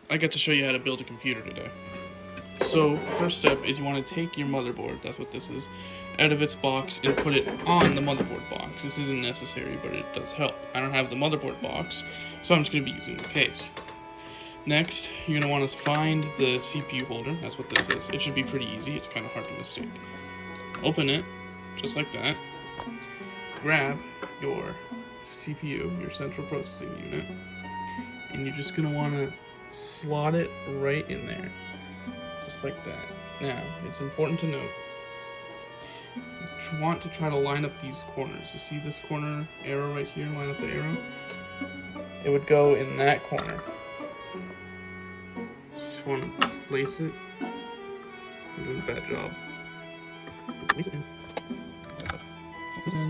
I get to show you how to build a computer today. So, first step is you want to take your motherboard, that's what this is, out of its box and put it on the motherboard box. This isn't necessary, but it does help. I don't have the motherboard box, so I'm just going to be using the case. Next, you're going to want to find the CPU holder, that's what this is. It should be pretty easy, it's kind of hard to mistake. Open it, just like that. Grab your CPU, your central processing unit, and you're just going to want to slot it right in there. Just like that. Now, it's important to note, you want to try to line up these corners. You see this corner arrow right here? Line up the arrow. It would go in that corner. Just want to place it. I'm doing a bad job. Place it in. Place it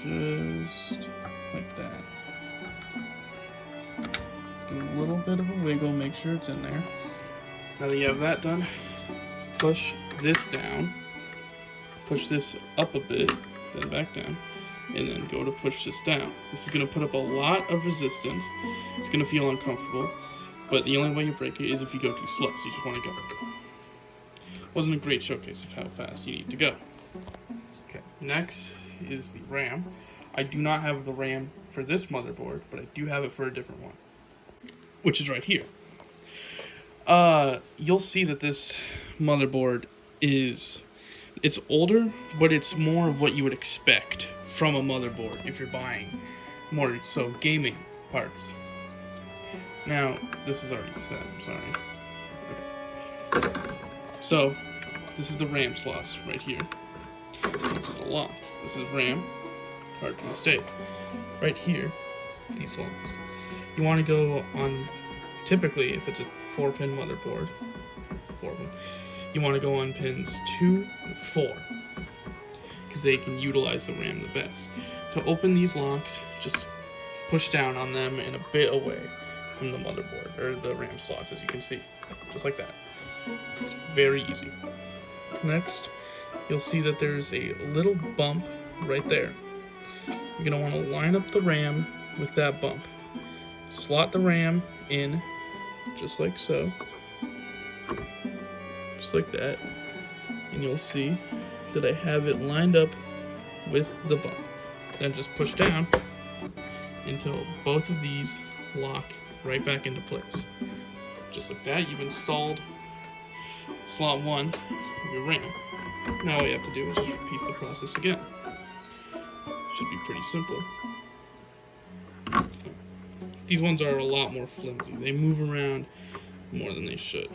in. Just like that. Do a little bit of a wiggle, make sure it's in there. Now that you have that done, push this down, push this up a bit, then back down, and then go to push this down. This is going to put up a lot of resistance. It's going to feel uncomfortable, but the only way you break it is if you go too slow, so you just want to go. Wasn't a great showcase of how fast you need to go. Okay, next is the RAM. I do not have the RAM for this motherboard, but I do have it for a different one, which is right here. You'll see that this motherboard it's older, but it's more of what you would expect from a motherboard if you're buying more so gaming parts. Now, this is already set, I'm sorry. Okay. So, this is the RAM slots right here. This is the locks. This is RAM, hard to mistake. Right here, these locks. You want to go on, typically, if it's a 4-pin motherboard, you want to go on pins 2 and 4 because they can utilize the RAM the best. To open these locks, just push down on them and a bit away from the motherboard, or the RAM slots, as you can see, just like that. It's very easy. Next, you'll see that there's a little bump right there. You're going to want to line up the RAM with that bump. Slot the RAM in just like so, just like that, and you'll see that I have it lined up with the bump. Then just push down until both of these lock right back into place. Just like that, you've installed slot 1 of your RAM. Now all you have to do is just repeat the process again. Should be pretty simple. These ones are a lot more flimsy. They move around more than they should.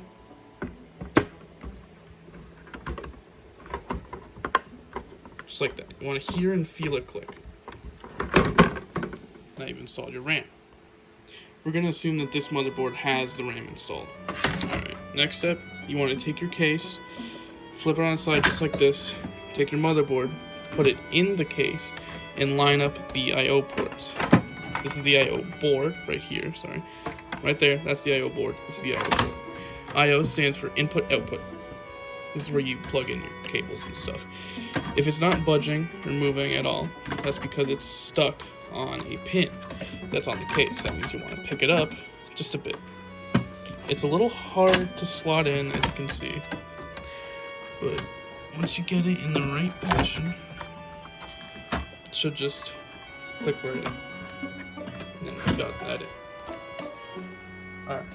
Just like that. You want to hear and feel it click. Now you've installed your RAM. We're going to assume that this motherboard has the RAM installed. Alright, next step, you want to take your case, flip it on its side just like this, take your motherboard, put it in the case, and line up the I/O ports. This is the I/O board right here, sorry. Right there, that's the I/O board. This is the I/O port. I/O stands for input output. This is where you plug in your cables and stuff. If it's not budging or moving at all, that's because it's stuck on a pin that's on the case. That means you want to pick it up just a bit. It's a little hard to slot in, as you can see, but once you get it in the right position, it should just click right in. And then we've got that in. Alright.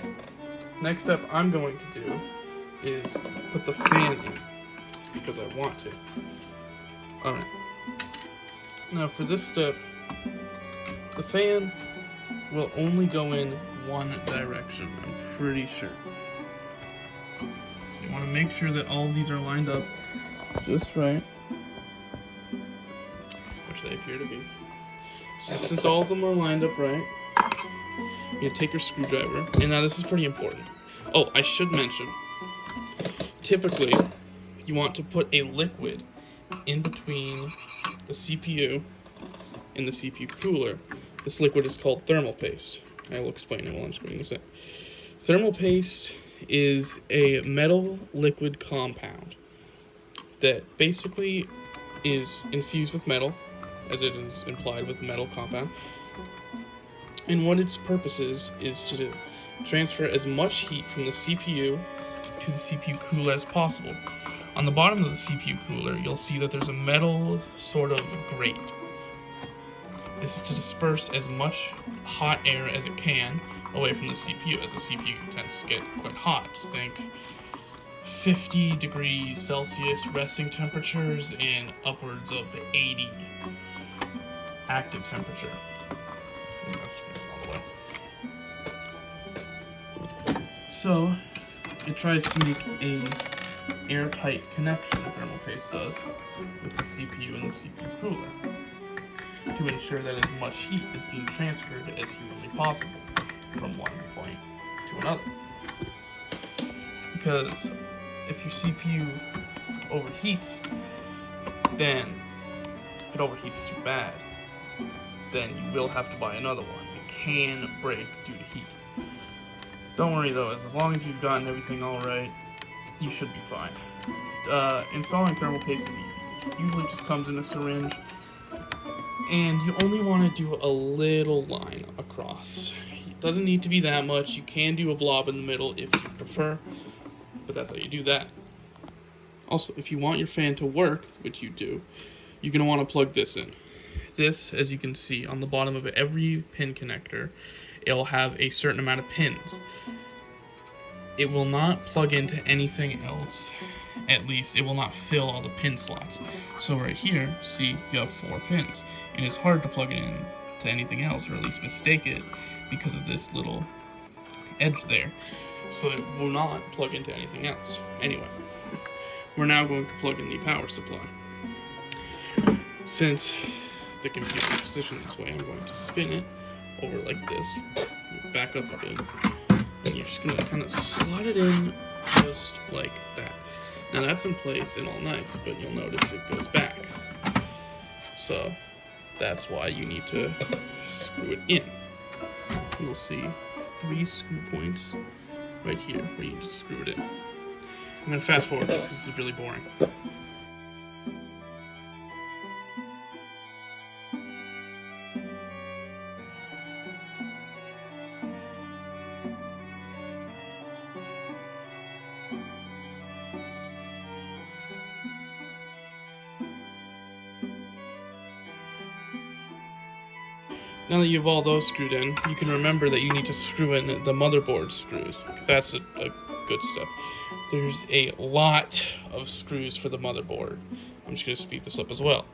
Next step I'm going to do is put the fan in, because I want to. Alright. Now for this step, the fan will only go in one direction, I'm pretty sure. So you want to make sure that all of these are lined up just right, which they appear to be. So since all of them are lined up right, you take your screwdriver, and now this is pretty important. Oh, I should mention, typically you want to put a liquid in between the CPU and the CPU cooler. This liquid is called thermal paste. I will explain it while I'm putting this in. Thermal paste is a metal liquid compound that basically is infused with metal, as it is implied with metal compound, And what its purpose is to transfer as much heat from the CPU to the CPU cooler as possible. On the bottom of the CPU cooler, you'll see that there's a metal sort of grate. This is to disperse as much hot air as it can away from the CPU, as the CPU tends to get quite hot. Think 50 degrees Celsius resting temperatures and upwards of 80 active temperature. That's all the way. So it tries to make a airtight connection, thermal paste does, with the CPU and the CPU cooler to ensure that as much heat is being transferred as humanly possible from one point to another. Because if your CPU overheats, then if it overheats too bad, then you will have to buy another one. It can break due to heat. Don't worry though, as long as you've gotten everything all right, you should be fine. Installing thermal paste is easy. It usually just comes in a syringe, and you only want to do a little line across. It doesn't need to be that much. You can do a blob in the middle if you prefer, but that's how you do that. Also, if you want your fan to work, which you do, you're going to want to plug this in. This, as you can see, on the bottom of every pin connector, it'll have a certain amount of pins. It will not plug into anything else. At least it will not fill all the pin slots. So right here, see, you have 4 pins. And it's hard to plug it in to anything else, or at least mistake it, because of this little edge there. So it will not plug into anything else. Anyway, we're now going to plug in the power supply. Since the computer is positioned this way, I'm going to spin it over like this. Back up a bit. And you're just going to kind of slot it in just like that. Now that's in place and all nice, but you'll notice it goes back. So that's why you need to screw it in. You'll see 3 screw points right here where you just screw it in. I'm going to fast forward just because this is really boring. Now that you have all those screwed in, you can remember that you need to screw in the motherboard screws, because that's a good step. There's a lot of screws for the motherboard. I'm just going to speed this up as well.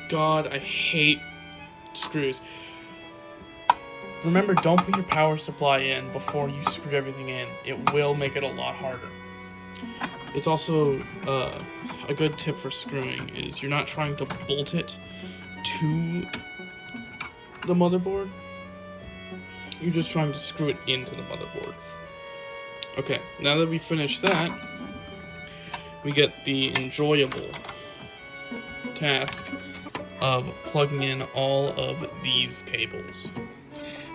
God, I hate screws. Remember, don't put your power supply in before you screw everything in. It will make it a lot harder. It's also a good tip for screwing is you're not trying to bolt it to the motherboard. You're just trying to screw it into the motherboard. Okay, now that we finished that, we get the enjoyable task of plugging in all of these cables.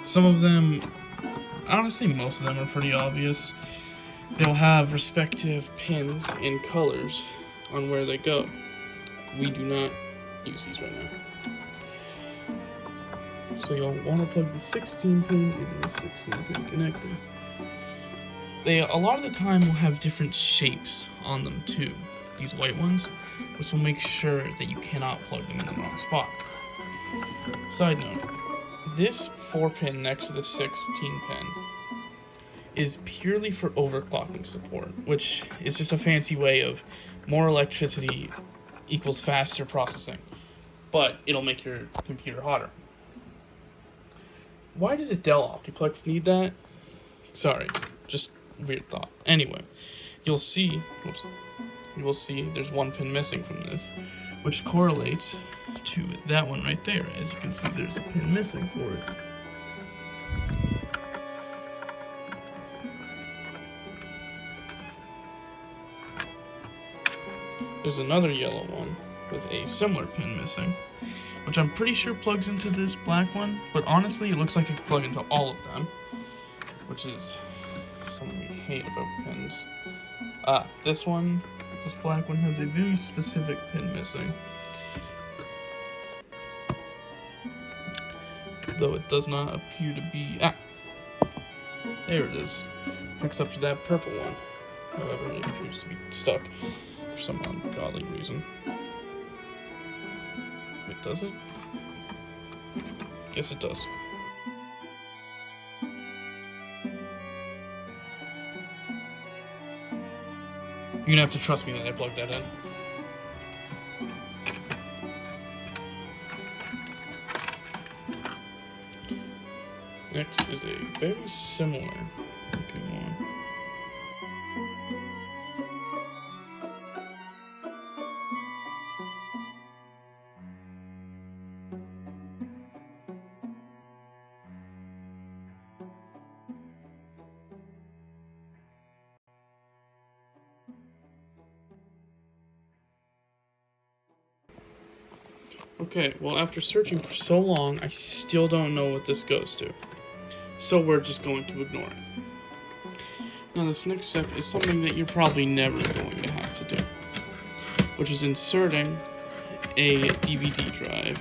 Some of them, honestly most of them are pretty obvious. They'll have respective pins and colors on where they go. We do not use these right now. So you'll want to plug the 16 pin into the 16 pin connector. They, a lot of the time, will have different shapes on them too. These white ones, which will make sure that you cannot plug them in the wrong spot. Side note, this 4-pin next to the 16-pin is purely for overclocking support, which is just a fancy way of more electricity equals faster processing, but it'll make your computer hotter. Why does a Dell Optiplex need that? Sorry, just weird thought. Anyway, you'll see there's 1 pin missing from this, which correlates to that one right there. As you can see, there's a pin missing for it. there's another yellow one with a similar pin missing, which I'm pretty sure plugs into this black one, but honestly it looks like it could plug into all of them, which is something we hate about pins. This black one has a very specific pin missing, though it does not appear to be, there it is, hooks up to that purple one. However, it appears to be stuck for some ungodly reason. Wait, does it? Yes, it does. You're gonna have to trust me that I plugged that in. Next is a very similar looking one. Okay, well after searching for so long, I still don't know what this goes to. So we're just going to ignore it. Now this next step is something that you're probably never going to have to do, which is inserting a DVD drive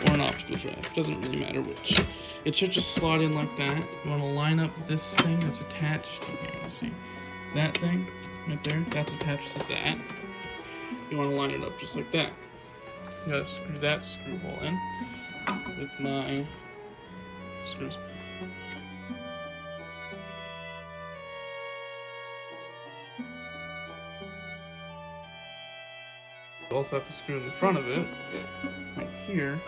or an optical drive. Doesn't really matter which. It should just slot in like that. You want to line up this thing that's attached. Here, let's see. That thing right there, that's attached to that. You want to line it up just like that. You gotta screw that screw hole in with my screws. You also have to screw in the front of it, right here.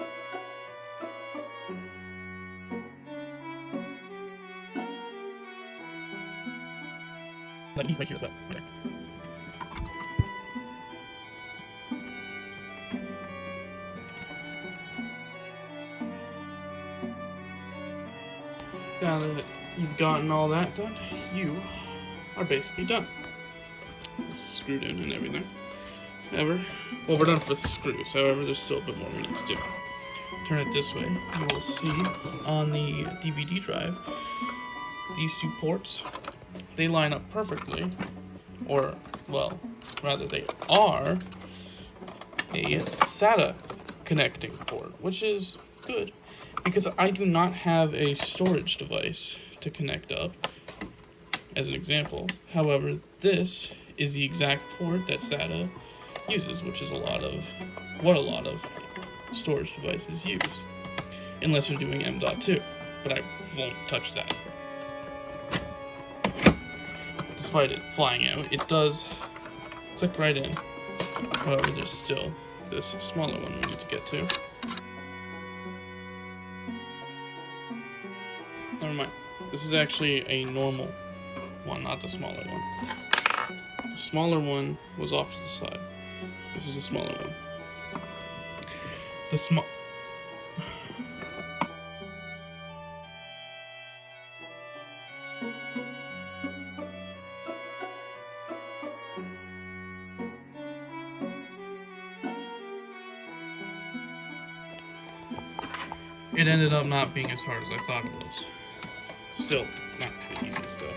Like right here as well. Okay. Now that you've gotten all that done, you are basically done. This is screwed in and everything. However, well, we're done with the screws. However, there's still a bit more we need to do. Turn it this way. You will see on the DVD drive, these two ports, they line up perfectly. Or, well, rather they are a SATA connecting port, which is good, because I do not have a storage device to connect up, as an example. However, this is the exact port that SATA uses, which is what a lot of storage devices use, unless you're doing M.2, but I won't touch that. Despite it flying out, it does click right in. However, there's still this smaller one we need to get to. Never mind. This is actually a normal one, not the smaller one. The smaller one was off to the side. This is the smaller one. It ended up not being as hard as I thought it was. Still, not the easiest stuff.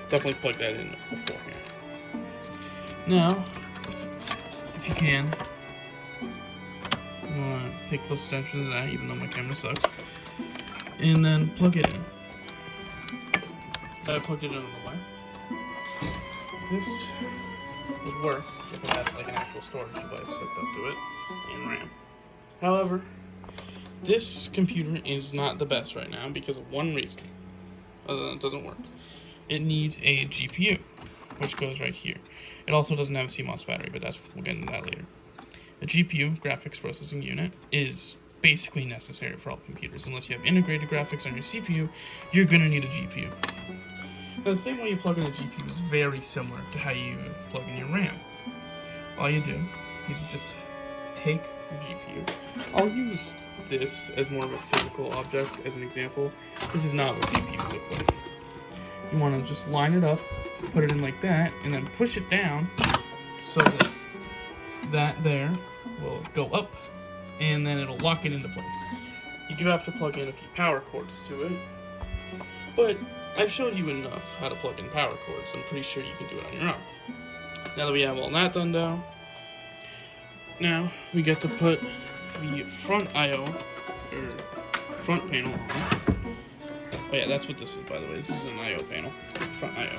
Definitely plug that in beforehand. Now, if you can, you want to pay close attention to that, even though my camera sucks, and then plug it in. I plugged it in on the wire. This would work if it had like an actual storage device hooked up to it and RAM. However, this computer is not the best right now because of one reason, other than it doesn't work. It needs a GPU, which goes right here. It also doesn't have a CMOS battery, but we'll get into that later. A GPU, graphics processing unit, is basically necessary for all computers. Unless you have integrated graphics on your CPU, you're going to need a GPU. Now, the same way you plug in a GPU is very similar to how you plug in your RAM. All you do is you just take your GPU. I'll use this as more of a physical object as an example. This is not what GPUs look like. You want to just line it up, put it in like that, and then push it down so that that there will go up, and then it'll lock it into place. You do have to plug in a few power cords to it, but I've showed you enough how to plug in power cords. I'm pretty sure you can do it on your own. Now that we have all that done down, now we get to put the front I/O, or front panel on. Oh yeah, that's what this is, by the way. This is an I/O panel, front I/O.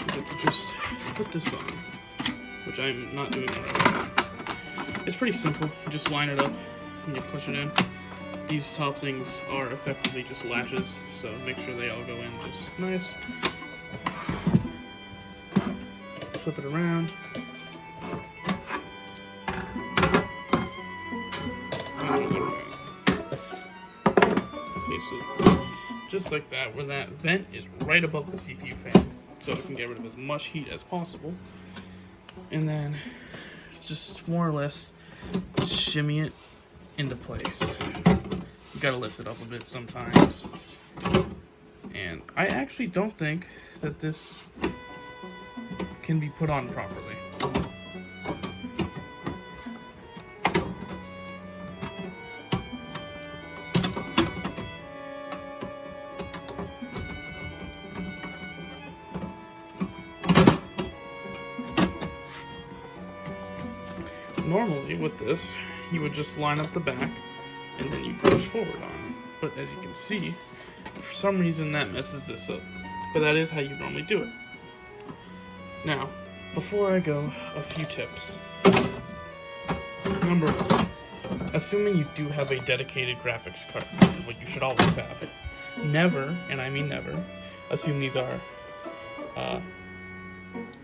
We get to just put this on, which I'm not doing right now. It's pretty simple. You just line it up and you push it in. These top things are effectively just latches, so make sure they all go in just nice. Flip it around. Okay, so just like that, where that vent is right above the CPU fan, so it can get rid of as much heat as possible. And then just more or less shimmy it into place. You gotta lift it up a bit sometimes. And I actually don't think that this can be put on properly. Normally with this, you would just line up the back and then you push forward on it. But as you can see, for some reason that messes this up. But that is how you normally do it. Now, before I go, a few tips. Number one, assuming you do have a dedicated graphics card, which is what you should always have, never, and I mean never, assume these are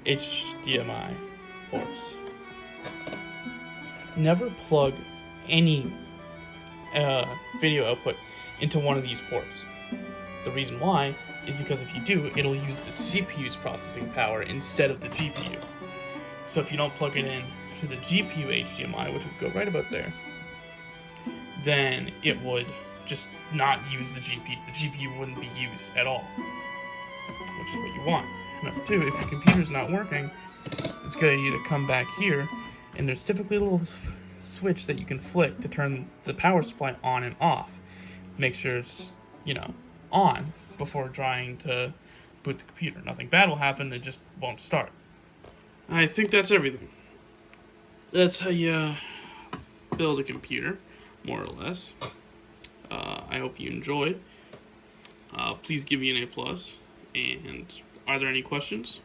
HDMI ports. Never plug any video output into one of these ports. The reason why is because if you do, it'll use the CPU's processing power instead of the GPU. So if you don't plug it in to the GPU HDMI, which would go right about there, then it would just not use the GPU. The GPU wouldn't be used at all, which is what you want. Number two, if your computer's not working, it's a good idea to come back here, and there's typically a little switch that you can flick to turn the power supply on and off. Make sure it's, on before trying to boot the computer. Nothing bad will happen, it just won't start. I think that's everything. That's how you build a computer, more or less. I hope you enjoyed. Please give me an A+. And are there any questions?